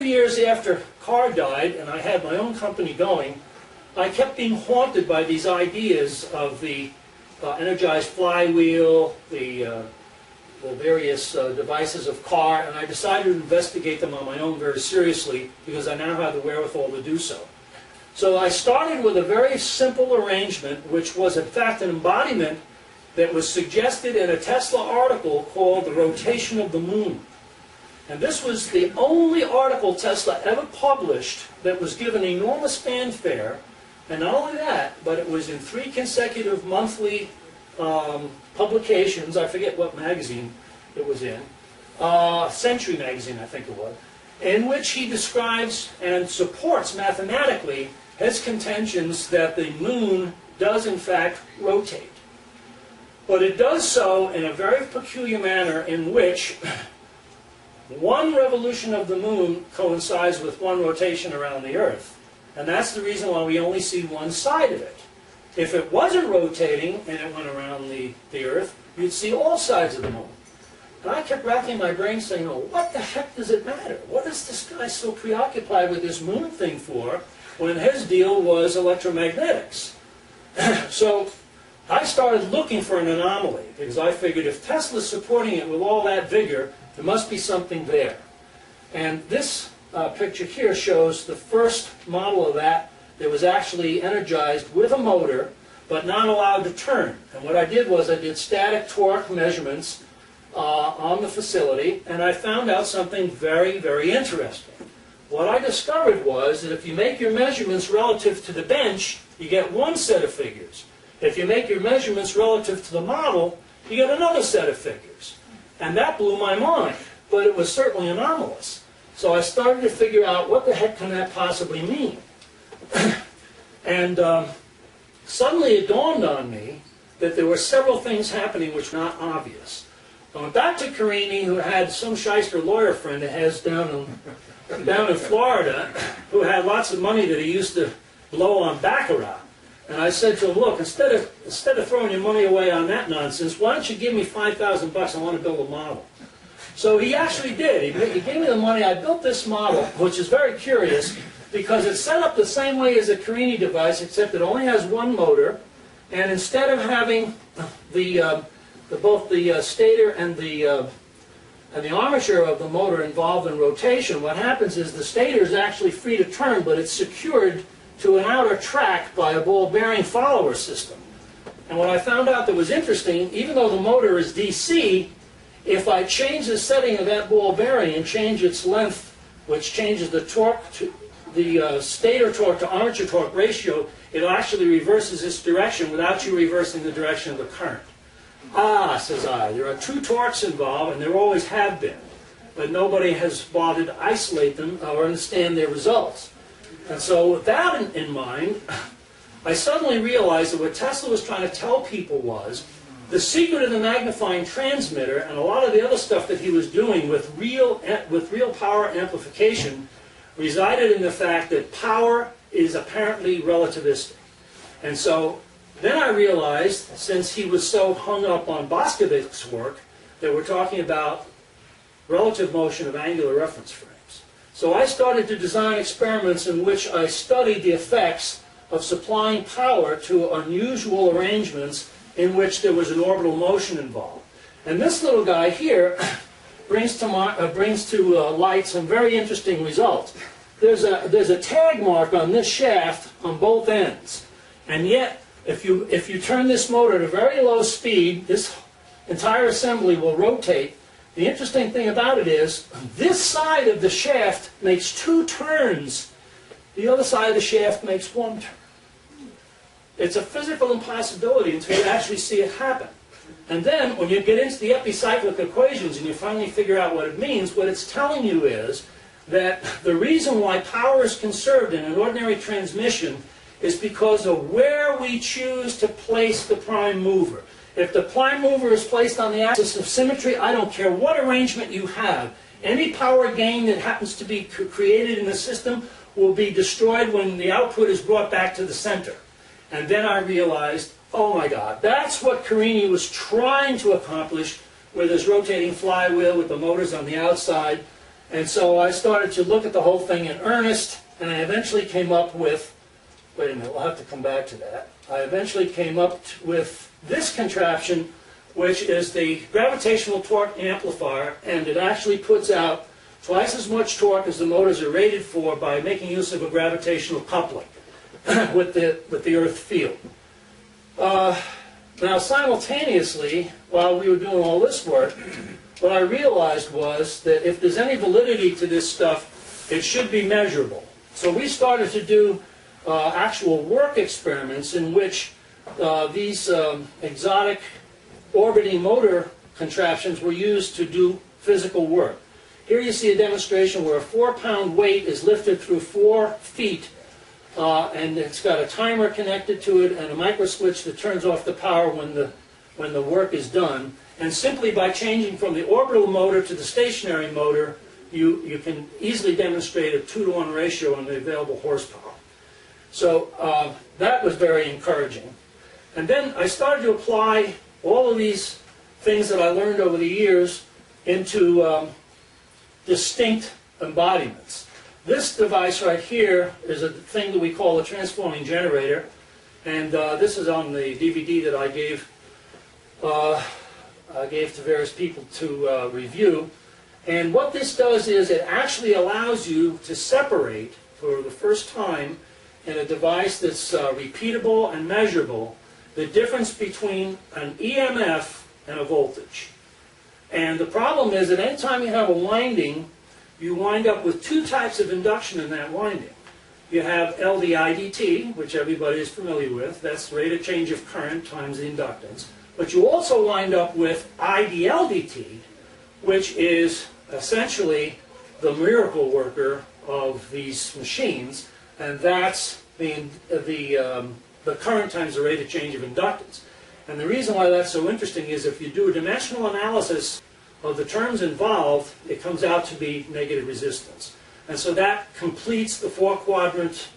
Years after KARL died and I had my own company going, I kept being haunted by these ideas of the energized flywheel, the various devices of KARL, and I decided to investigate them on my own very seriously because I now have the wherewithal to do so. So I started with a very simple arrangement, which was in fact an embodiment that was suggested in a Tesla article called The Rotation of the Moon. And this was the only article Tesla ever published that was given enormous fanfare. And not only that, but it was in 3 consecutive monthly publications. I forget what magazine it was in. Century magazine, I think it was. In which he describes and supports mathematically his contentions that the moon does in fact rotate. But it does so in a very peculiar manner in which one revolution of the moon coincides with one rotation around the Earth. And that's the reason why we only see one side of it. If it wasn't rotating and it went around the Earth, you'd see all sides of the moon. And I kept racking my brain saying, oh, what the heck does it matter? What is this guy so preoccupied with this moon thing for when his deal was electromagnetics? So I started looking for an anomaly because I figured if Tesla's supporting it with all that vigor, there must be something there. And this picture here shows the first model of that was actually energized with a motor, but not allowed to turn. And what I did was I did static torque measurements on the facility, and I found out something very, very interesting. What I discovered was that if you make your measurements relative to the bench, you get one set of figures. If you make your measurements relative to the model, you get another set of figures. And that blew my mind, but it was certainly anomalous. So I started to figure out what the heck can that possibly mean. And suddenly it dawned on me that there were several things happening which were not obvious. I went back to Carini, who had some shyster lawyer friend that has down in Florida, who had lots of money that he used to blow on baccarat. And I said to him, look, instead of throwing your money away on that nonsense, why don't you give me $5,000 bucks? I want to build a model. So he actually did. He gave me the money. I built this model, which is very curious, because it's set up the same way as a Carini device, except it only has one motor. And instead of having both the stator and the armature of the motor involved in rotation, what happens is the stator is actually free to turn, but it's secured to an outer track by a ball bearing follower system. And what I found out that was interesting, even though the motor is DC, if I change the setting of that ball bearing and change its length, which changes the torque to the stator torque to armature torque ratio, it actually reverses its direction without you reversing the direction of the current. Ah, says I, there are 2 torques involved, and there always have been, but nobody has bothered to isolate them or understand their results. And so with that in mind, I suddenly realized that what Tesla was trying to tell people was the secret of the magnifying transmitter and a lot of the other stuff that he was doing with real power amplification resided in the fact that power is apparently relativistic. And so then I realized, since he was so hung up on Boscovich's work, that we're talking about relative motion of angular reference frames. So I started to design experiments in which I studied the effects of supplying power to unusual arrangements in which there was an orbital motion involved. And this little guy here brings to light some very interesting results. There's a tag mark on this shaft on both ends, and yet if you turn this motor at a very low speed, this entire assembly will rotate. The interesting thing about it is this side of the shaft makes 2 turns. The other side of the shaft makes 1 turn. It's a physical impossibility until you actually see it happen. And then when you get into the epicyclic equations and you finally figure out what it means, what it's telling you is that the reason why power is conserved in an ordinary transmission is because of where we choose to place the prime mover. If the prime mover is placed on the axis of symmetry, I don't care what arrangement you have. Any power gain that happens to be created in the system will be destroyed when the output is brought back to the center. And then I realized, oh my God, that's what Carini was trying to accomplish with his rotating flywheel with the motors on the outside. And so I started to look at the whole thing in earnest, and I eventually came up with, wait a minute, we'll have to come back to that. I eventually came up with this contraption, which is the gravitational torque amplifier, and it actually puts out twice as much torque as the motors are rated for by making use of a gravitational coupling with the earth field. Now simultaneously, while we were doing all this work, what I realized was that if there's any validity to this stuff, it should be measurable. So we started to do actual work experiments in which these exotic orbiting motor contraptions were used to do physical work. Here you see a demonstration where a 4-pound weight is lifted through 4 feet, and it's got a timer connected to it and a micro switch that turns off the power when the work is done. And simply by changing from the orbital motor to the stationary motor, you can easily demonstrate a 2-to-1 ratio on the available horsepower. So that was very encouraging. And then I started to apply all of these things that I learned over the years into distinct embodiments. This device right here is a thing that we call a transforming generator, and this is on the DVD that I gave to various people to review. And what this does is it actually allows you to separate, for the first time in a device that's repeatable and measurable, the difference between an EMF and a voltage. And the problem is that anytime you have a winding, you wind up with 2 types of induction in that winding. You have LDIDT, which everybody is familiar with. That's rate of change of current times the inductance. But you also wind up with IDLDT, which is essentially the miracle worker of these machines, and that's the current times the rate of change of inductance. And the reason why that's so interesting is if you do a dimensional analysis of the terms involved, it comes out to be negative resistance. And so that completes the 4-quadrant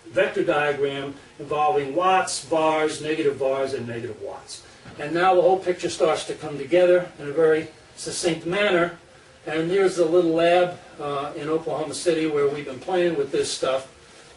vector diagram involving watts, bars, and negative watts. And now the whole picture starts to come together in a very succinct manner. And here's the little lab in Oklahoma City where we've been playing with this stuff.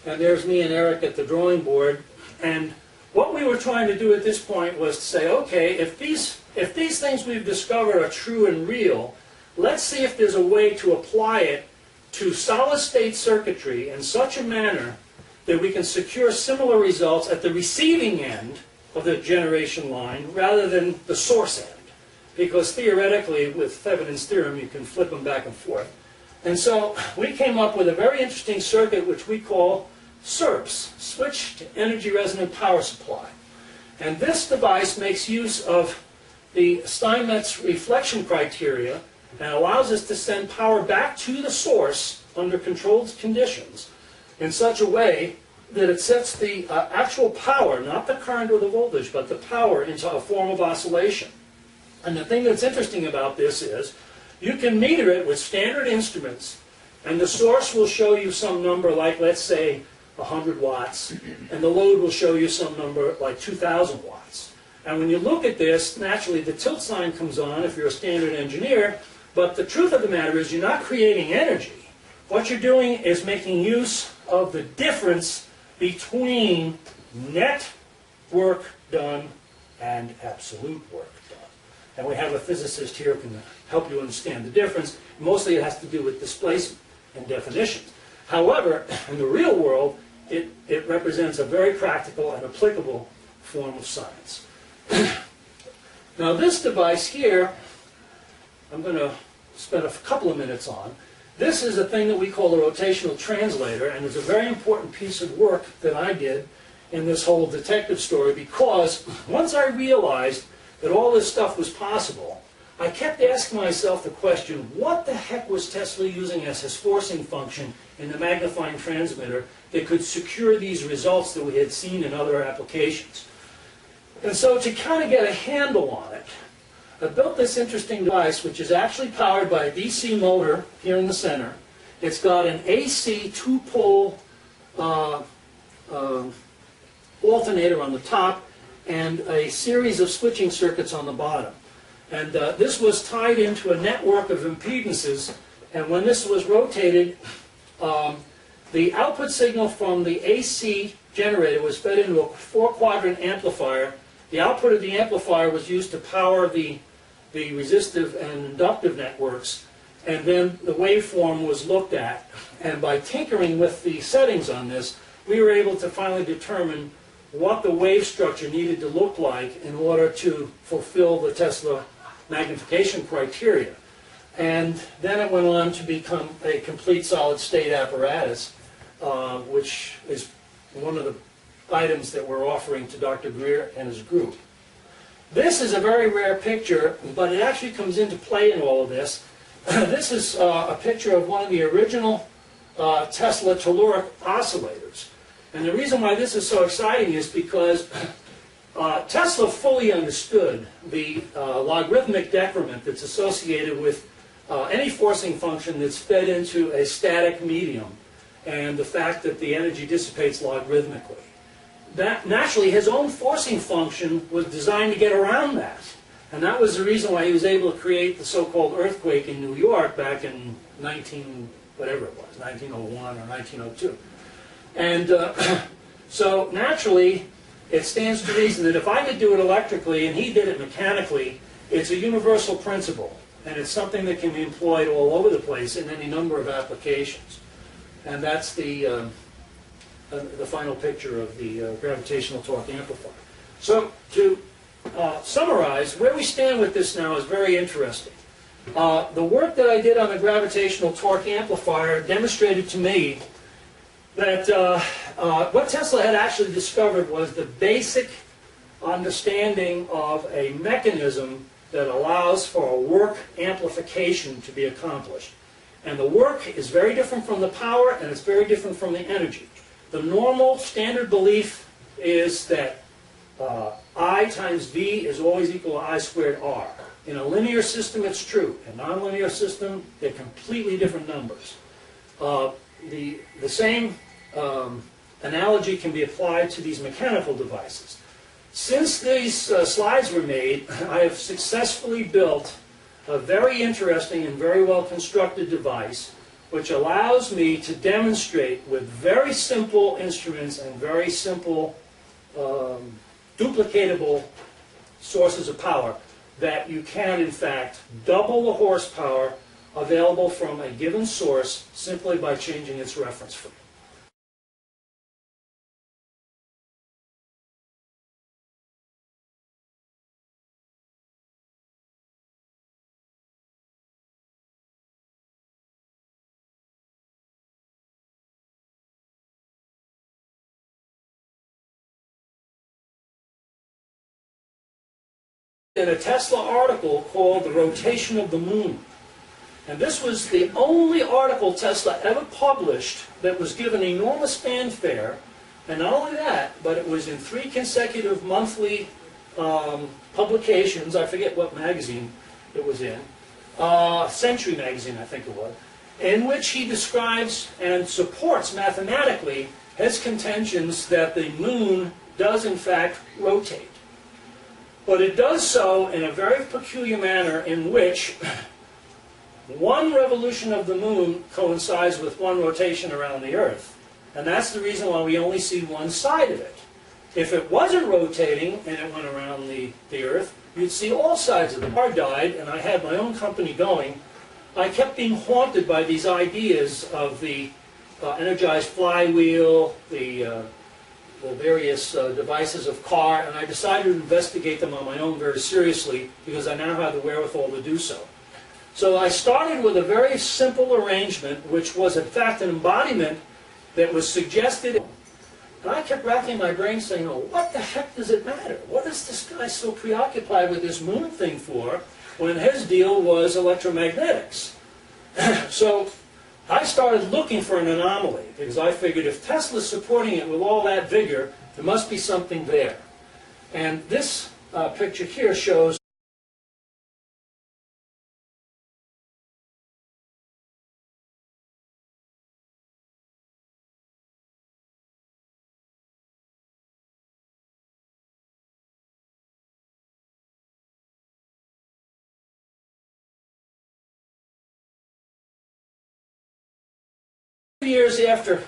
And there's me and Eric at the drawing board. And what we were trying to do at this point was to say, okay, if these things we've discovered are true and real, let's see if there's a way to apply it to solid-state circuitry in such a manner that we can secure similar results at the receiving end of the generation line rather than the source end. Because theoretically, with Thevenin's theorem, you can flip them back and forth. And so we came up with a very interesting circuit which we call SERPS, Switch to Energy Resonant Power Supply. And this device makes use of the Steinmetz reflection criteria and allows us to send power back to the source under controlled conditions in such a way that it sets the actual power, not the current or the voltage, but the power into a form of oscillation. And the thing that's interesting about this is you can meter it with standard instruments, and the source will show you some number like, let's say, 100 watts, and the load will show you some number like 2,000 watts. And when you look at this, naturally the tilt sign comes on if you're a standard engineer, but the truth of the matter is you're not creating energy. What you're doing is making use of the difference between net work done and absolute work done. And we have a physicist here who can help you understand the difference. Mostly it has to do with displacement and definitions. However, in the real world, it represents a very practical and applicable form of science. Now this device here, I'm going to spend a couple of minutes on. This is a thing that we call a rotational translator, and it's a very important piece of work that I did in this whole detective story, because once I realized that all this stuff was possible, I kept asking myself the question, what the heck was Tesla using as his forcing function in the magnifying transmitter that could secure these results that we had seen in other applications? And so to kind of get a handle on it, I built this interesting device which is actually powered by a DC motor here in the center. It's got an AC 2-pole alternator on the top and a series of switching circuits on the bottom. And this was tied into a network of impedances And when this was rotated, the output signal from the AC generator was fed into a 4-quadrant amplifier. The output of the amplifier was used to power the resistive and inductive networks, and then the waveform was looked at. And by tinkering with the settings on this, we were able to finally determine what the wave structure needed to look like in order to fulfill the Tesla magnification criteria. And then it went on to become a complete solid-state apparatus, which is one of the items that we're offering to Dr. Greer and his group. This is a very rare picture, but it actually comes into play in all of this. This is a picture of one of the original Tesla telluric oscillators. And the reason why this is so exciting is because Tesla fully understood the logarithmic decrement that's associated with any forcing function that's fed into a static medium, and the fact that the energy dissipates logarithmically. That, naturally, his own forcing function was designed to get around that. And that was the reason why he was able to create the so-called earthquake in New York back in 1901 or 1902. And so, naturally, it stands to reason that if I could do it electrically and he did it mechanically, it's a universal principle. And it's something that can be employed all over the place in any number of applications. And that's the final picture of the gravitational torque amplifier. So to summarize, where we stand with this now is very interesting. The work that I did on the gravitational torque amplifier demonstrated to me that what Tesla had actually discovered was the basic understanding of a mechanism that allows for a work amplification to be accomplished. And the work is very different from the power, and it's very different from the energy. The normal standard belief is that I times V is always equal to I squared R. In a linear system, it's true. In a nonlinear system, they're completely different numbers. The same analogy can be applied to these mechanical devices. Since these slides were made, I have successfully built a very interesting and very well constructed device which allows me to demonstrate with very simple instruments and very simple duplicatable sources of power that you can in fact double the horsepower available from a given source simply by changing its reference frame. In a Tesla article called The Rotation of the Moon. And this was the only article Tesla ever published that was given enormous fanfare. And not only that, but it was in 3 consecutive monthly publications. I forget what magazine it was in. Century magazine, I think it was. In which he describes and supports mathematically his contentions that the moon does in fact rotate. But it does so in a very peculiar manner in which one revolution of the moon coincides with one rotation around the Earth. And that's the reason why we only see one side of it. If it wasn't rotating and it went around the Earth, you'd see all sides of it. When I died and I had my own company going, I kept being haunted by these ideas of the energized flywheel, the various devices of KARL, and I decided to investigate them on my own very seriously because I now have the wherewithal to do so. So I started with a very simple arrangement, which was in fact an embodiment that was suggested. And I kept racking my brain saying, oh, what the heck does it matter? What is this guy so preoccupied with this moon thing for when his deal was electromagnetics? So I started looking for an anomaly because I figured if Tesla's supporting it with all that vigor, there must be something there. And this picture here shows years after KARL